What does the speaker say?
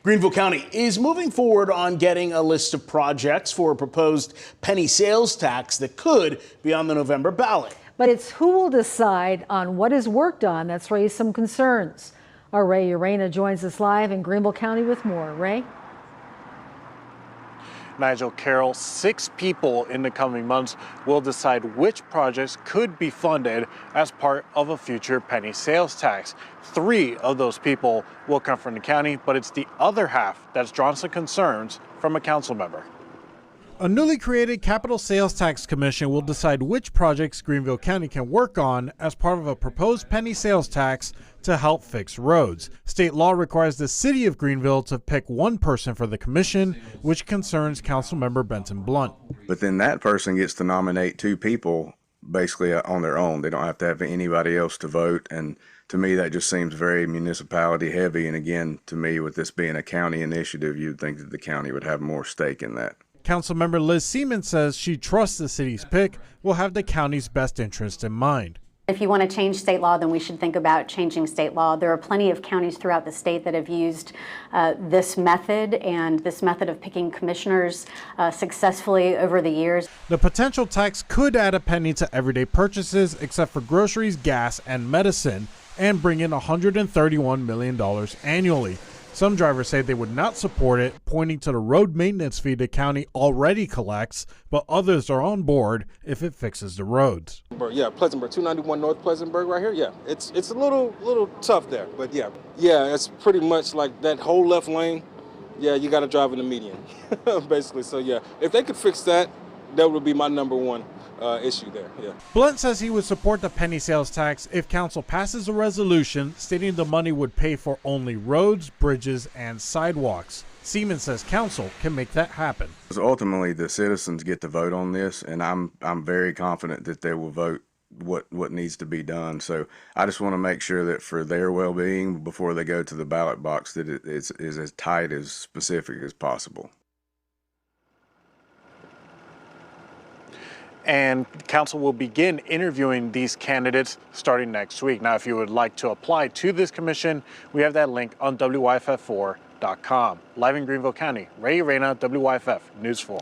Greenville County is moving forward on getting a list of projects for a proposed penny sales tax that could be on the November ballot. But it's who will decide on what is worked on that's raised some concerns. Our Ray Urena joins us live in Greenville County with more. Ray? Nigel, Carol, 6 people in the coming months will decide which projects could be funded as part of a future penny sales tax. 3 of those people will come from the county, but it's the other half that's drawn some concerns from a council member. A newly created capital sales tax commission will decide which projects Greenville County can work on as part of a proposed penny sales tax to help fix roads. State law requires the city of Greenville to pick one person for the commission, which concerns Councilmember Benton Blunt. But then that person gets to nominate 2 people basically on their own. They don't have to have anybody else to vote. And to me, that just seems very municipality heavy. And again, to me, with this being a county initiative, you'd think that the county would have more stake in that. Councilmember Liz Seaman says she trusts the city's pick will have the county's best interest in mind. If you want to change state law, then we should think about changing state law. There are plenty of counties throughout the state that have used this method and this method of picking commissioners successfully over the years. The potential tax could add a penny to everyday purchases except for groceries, gas, and medicine, and bring in $131 million annually. Some drivers say they would not support it, pointing to the road maintenance fee the county already collects, but others are on board if it fixes the roads. Yeah, Pleasantburg, 291 North Pleasantburg right here. Yeah, it's a little tough there, but yeah, it's pretty much like that whole left lane. Yeah, you got to drive in the median, basically. So yeah, if they could fix that, that would be my number one issue there. Yeah. Blunt says he would support the penny sales tax if council passes a resolution stating the money would pay for only roads, bridges, and sidewalks. Seaman says council can make that happen. Ultimately, the citizens get to vote on this, and I'm very confident that they will vote what needs to be done. So I just want to make sure that for their well-being, before they go to the ballot box, that it is as tight as specific as possible. And council will begin interviewing these candidates starting next week. Now, if you would like to apply to this commission, we have that link on WYFF4.com. Live in Greenville County, Ray Urena, WYFF News 4.